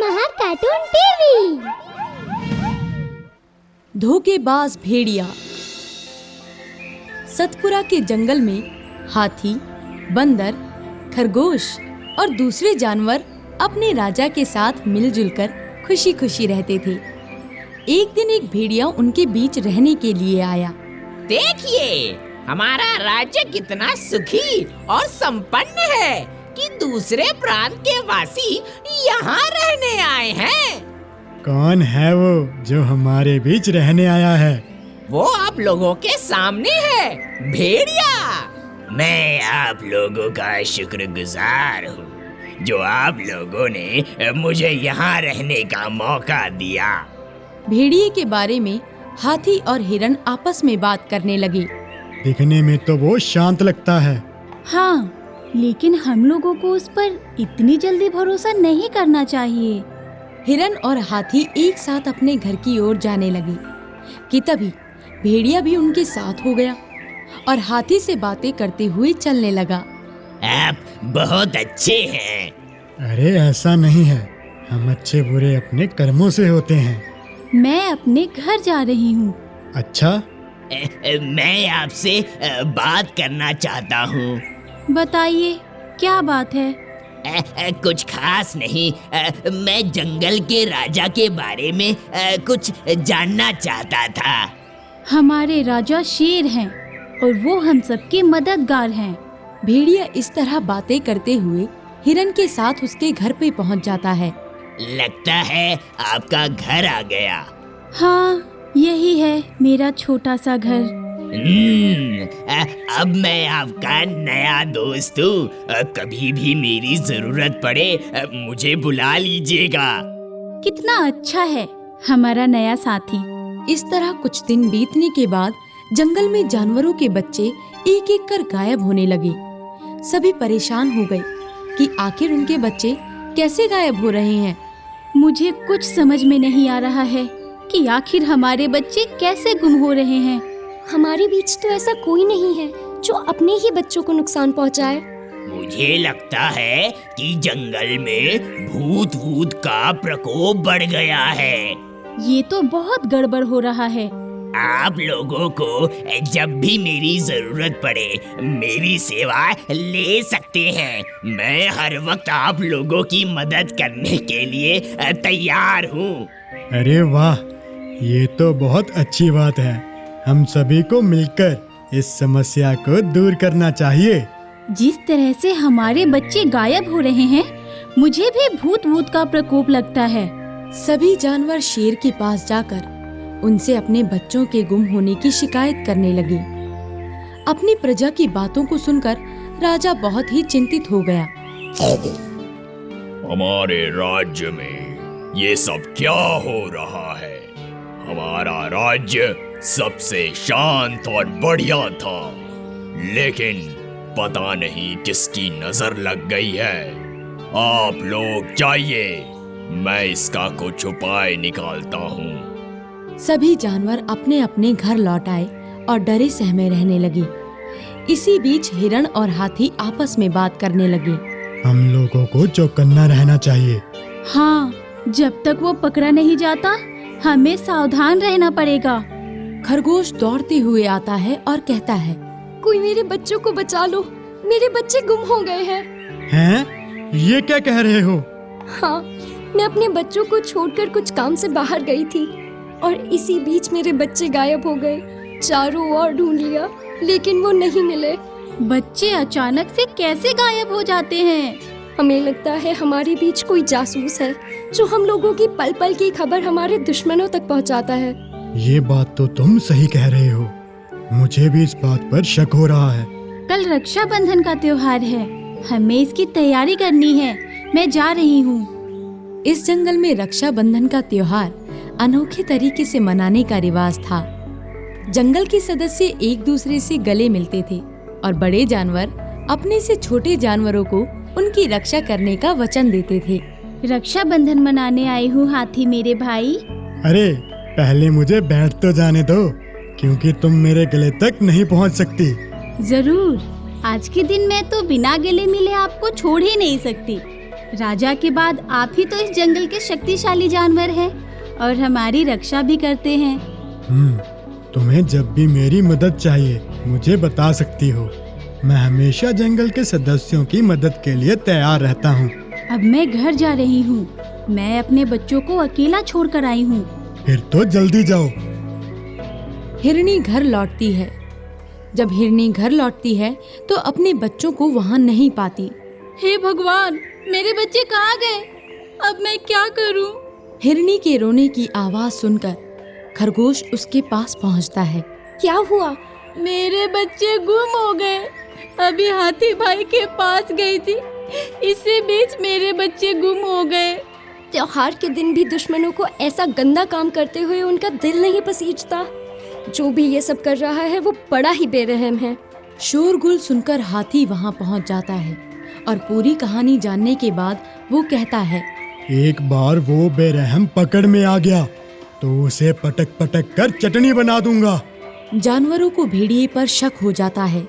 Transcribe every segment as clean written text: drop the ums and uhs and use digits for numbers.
महा cartoon TV. धोखेबाज भेड़िया। सतपुरा के जंगल में हाथी, बंदर, खरगोश और दूसरे जानवर अपने राजा के साथ मिलजुल कर खुशी खुशी रहते थे। एक दिन एक भेड़िया उनके बीच रहने के लिए आया। देखिए, हमारा राज्य कितना सुखी और संपन्न है कि दूसरे प्रांत के वासी यहाँ रहने आए हैं। कौन है वो जो हमारे बीच रहने आया है? वो आप लोगों के सामने है, भेड़िया। मैं आप लोगों का शुक्रगुजार हूँ जो आप लोगों ने मुझे यहाँ रहने का मौका दिया। भेड़िए के बारे में हाथी और हिरन आपस में बात करने लगे। दिखने में तो वो शांत लगता है। हाँ, लेकिन हम लोगों को उस पर इतनी जल्दी भरोसा नहीं करना चाहिए। हिरन और हाथी एक साथ अपने घर की ओर जाने लगे कि तभी भेड़िया भी उनके साथ हो गया और हाथी से बातें करते हुए चलने लगा। आप बहुत अच्छे हैं। अरे ऐसा नहीं है, हम अच्छे बुरे अपने कर्मों से होते हैं। मैं अपने घर जा रही हूँ। अच्छा, मैं आपसे बात करना चाहता हूँ। बताइए, क्या बात है? कुछ खास नहीं। मैं जंगल के राजा के बारे में कुछ जानना चाहता था। हमारे राजा शेर हैं और वो हम सबके मददगार हैं। भेड़िया इस तरह बातें करते हुए हिरन के साथ उसके घर पे पहुंच जाता है। लगता है आपका घर आ गया। हाँ, यही है मेरा छोटा सा घर। अब मैं आपका नया दोस्त हूँ। कभी भी मेरी जरूरत पड़े मुझे बुला लीजिएगा। कितना अच्छा है हमारा नया साथी। इस तरह कुछ दिन बीतने के बाद जंगल में जानवरों के बच्चे एक एक कर गायब होने लगे। सभी परेशान हो गए कि आखिर उनके बच्चे कैसे गायब हो रहे हैं। मुझे कुछ समझ में नहीं आ रहा है कि आखिर हमारे बच्चे कैसे गुम हो रहे हैं। हमारे बीच तो ऐसा कोई नहीं है जो अपने ही बच्चों को नुकसान पहुंचाए। मुझे लगता है कि जंगल में भूत का प्रकोप बढ़ गया है। ये तो बहुत गड़बड़ हो रहा है। आप लोगों को जब भी मेरी जरूरत पड़े मेरी सेवा ले सकते हैं। मैं हर वक्त आप लोगों की मदद करने के लिए तैयार हूँ। अरे वाह, ये तो बहुत अच्छी बात है। हम सभी को मिलकर इस समस्या को दूर करना चाहिए। जिस तरह से हमारे बच्चे गायब हो रहे हैं, मुझे भी भूत का प्रकोप लगता है। सभी जानवर शेर के पास जाकर उनसे अपने बच्चों के गुम होने की शिकायत करने लगे। अपनी प्रजा की बातों को सुनकर राजा बहुत ही चिंतित हो गया। हमारे राज्य में ये सब क्या हो रहा है? हमारा राज्य सबसे शांत और बढ़िया था, लेकिन पता नहीं किसकी नजर लग गई है। आप लोग जाइए, मैं इसका कुछ उपाय निकालता हूँ। सभी जानवर अपने अपने घर लौट आए और डरे सहमे रहने लगे। इसी बीच हिरण और हाथी आपस में बात करने लगे। हम लोगों को चौकन्ना रहना चाहिए। हाँ, जब तक वो पकड़ा नहीं जाता हमें सावधान रहना पड़ेगा। खरगोश दौड़ते हुए आता है और कहता है, कोई मेरे बच्चों को बचा लो, मेरे बच्चे गुम हो गए हैं। हैं? ये क्या कह रहे हो? हाँ, मैं अपने बच्चों को छोड़कर कुछ काम से बाहर गई थी और इसी बीच मेरे बच्चे गायब हो गए। चारों ओर ढूंढ लिया लेकिन वो नहीं मिले। बच्चे अचानक से कैसे गायब हो जाते हैं? हमें लगता है हमारे बीच कोई जासूस है जो हम लोगों की पल पल की खबर हमारे दुश्मनों तक पहुंचाता है। ये बात तो तुम सही कह रहे हो। मुझे भी इस बात पर शक हो रहा है। कल रक्षाबंधन का त्योहार है, हमें इसकी तैयारी करनी है। मैं जा रही हूँ। इस जंगल में रक्षाबंधन का त्योहार अनोखे तरीके से मनाने का रिवाज था। जंगल के सदस्य एक दूसरे से गले मिलते थे और बड़े जानवर अपने से छोटे जानवरों को उनकी रक्षा करने का वचन देते थे। रक्षाबंधन मनाने आई हूँ हाथी मेरे भाई। अरे पहले मुझे बैठ तो जाने दो, क्योंकि तुम मेरे गले तक नहीं पहुँच सकती। जरूर, आज के दिन मैं तो बिना गले मिले आपको छोड़ ही नहीं सकती। राजा के बाद आप ही तो इस जंगल के शक्तिशाली जानवर हैं और हमारी रक्षा भी करते हैं। तुम्हें जब भी मेरी मदद चाहिए मुझे बता सकती हो। मैं हमेशा जंगल के सदस्यों की मदद के लिए तैयार रहता हूँ। अब मैं घर जा रही हूँ। मैं अपने बच्चों को अकेला छोड़कर आई हूँ। फिर तो जल्दी जाओ। हिरनी घर लौटती है। जब हिरनी घर लौटती है तो अपने बच्चों को वहाँ नहीं पाती। हे भगवान, मेरे बच्चे कहाँ गए? अब मैं क्या करूँ? हिरनी के रोने की आवाज सुनकर खरगोश उसके पास पहुँचता है। क्या हुआ? मेरे बच्चे गुम हो गए। अभी हाथी भाई के पास गई थी, इसी बीच मेरे बच्चे गुम हो गए। त्योहार के दिन भी दुश्मनों को ऐसा गंदा काम करते हुए उनका दिल नहीं पसीजता। जो भी ये सब कर रहा है वो बड़ा ही बेरहम है। शोरगुल सुनकर हाथी वहाँ पहुँच जाता है और पूरी कहानी जानने के बाद वो कहता है, एक बार वो बेरहम पकड़ में आ गया तो उसे पटक पटक कर चटनी बना दूंगा। जानवरों को भेड़िए पर शक हो जाता है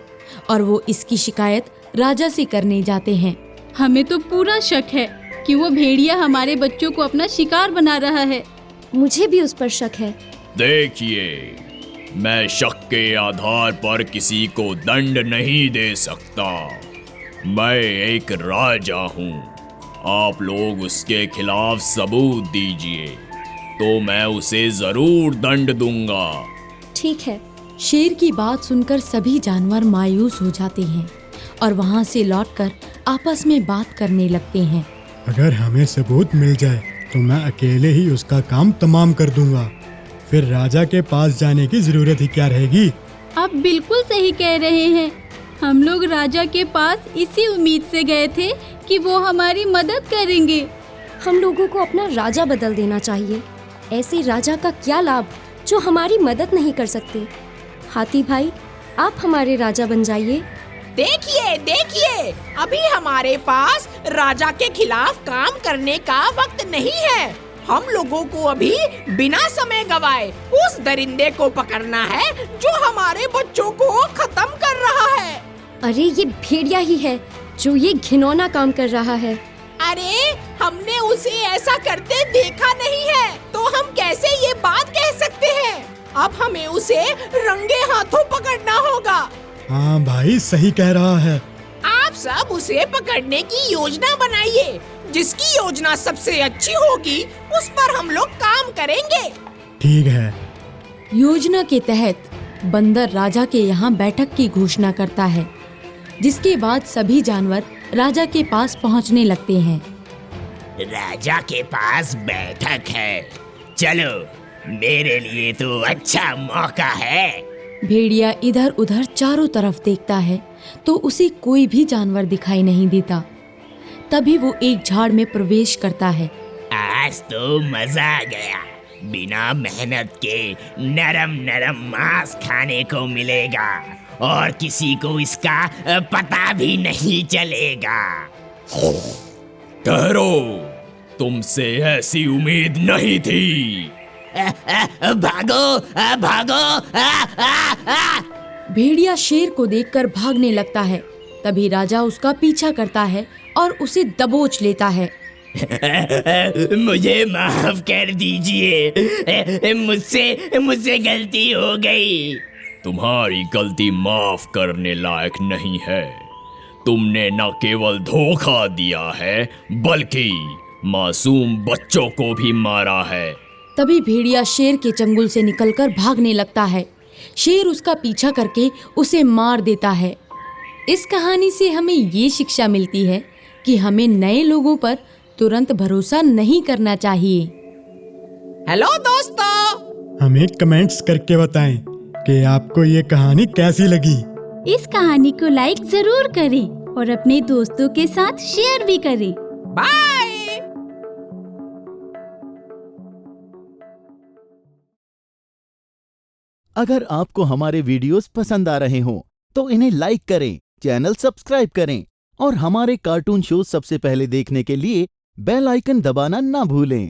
और वो इसकी शिकायत राजा से करने जाते हैं। हमें तो पूरा शक है कि वो भेड़िया हमारे बच्चों को अपना शिकार बना रहा है। मुझे भी उस पर शक है। देखिए, मैं शक के आधार पर किसी को दंड नहीं दे सकता। मैं एक राजा हूँ। आप लोग उसके खिलाफ सबूत दीजिए तो मैं उसे जरूर दंड दूंगा। ठीक है। शेर की बात सुनकर सभी जानवर मायूस हो जाते हैं और वहाँ से लौटकर आपस में बात करने लगते हैं। अगर हमें सबूत मिल जाए तो मैं अकेले ही उसका काम तमाम कर दूंगा। फिर राजा के पास जाने की जरूरत ही क्या रहेगी। आप बिल्कुल सही कह रहे हैं। हम लोग राजा के पास इसी उम्मीद से गए थे कि वो हमारी मदद करेंगे। हम लोगों को अपना राजा बदल देना चाहिए। ऐसे राजा का क्या लाभ जो हमारी मदद नहीं कर सकते। हाथी भाई, आप हमारे राजा बन जाइए। देखिए देखिए, अभी हमारे पास राजा के खिलाफ काम करने का वक्त नहीं है। हम लोगों को अभी बिना समय गवाए उस दरिंदे को पकड़ना है जो हमारे बच्चों को खत्म कर रहा है। अरे ये भेड़िया ही है जो ये घिनौना काम कर रहा है। अरे हमने उसे ऐसा करते देखा नहीं है तो हम कैसे ये बात कह सकते हैं। अब हमें उसे रंगे हाथों पकड़ना होगा। हाँ भाई, सही कह रहा है। आप सब उसे पकड़ने की योजना बनाइए। जिसकी योजना सबसे अच्छी होगी उस पर हम लोग काम करेंगे। ठीक है। योजना के तहत बंदर राजा के यहाँ बैठक की घोषणा करता है, जिसके बाद सभी जानवर राजा के पास पहुँचने लगते हैं। राजा के पास बैठक है। चलो, मेरे लिए तो अच्छा मौका है। भेड़िया इधर उधर चारों तरफ देखता है तो उसे कोई भी जानवर दिखाई नहीं देता। तभी वो एक झाड़ में प्रवेश करता है। आज तो मजा आ गया। बिना मेहनत के नरम नरम मांस खाने को मिलेगा और किसी को इसका पता भी नहीं चलेगा। ठहरो, तुमसे ऐसी उम्मीद नहीं थी। भागो भागो। भेड़िया शेर को देखकर भागने लगता है। तभी राजा उसका पीछा करता है और उसे दबोच लेता है। मुझे माफ कर दीजिए। मुझसे गलती हो गई। तुम्हारी गलती माफ करने लायक नहीं है। तुमने न केवल धोखा दिया है बल्कि मासूम बच्चों को भी मारा है। तभी भेड़िया शेर के चंगुल से निकलकर भागने लगता है। शेर उसका पीछा करके उसे मार देता है। इस कहानी से हमें ये शिक्षा मिलती है कि हमें नए लोगों पर तुरंत भरोसा नहीं करना चाहिए। हेलो दोस्तों, हमें कमेंट्स करके बताएं कि आपको ये कहानी कैसी लगी। इस कहानी को लाइक जरूर करें और अपने दोस्तों के साथ शेयर भी करें। बाय। अगर आपको हमारे वीडियोस पसंद आ रहे हों तो इन्हें लाइक करें, चैनल सब्सक्राइब करें और हमारे कार्टून शो सबसे पहले देखने के लिए बेल आइकन दबाना ना भूलें।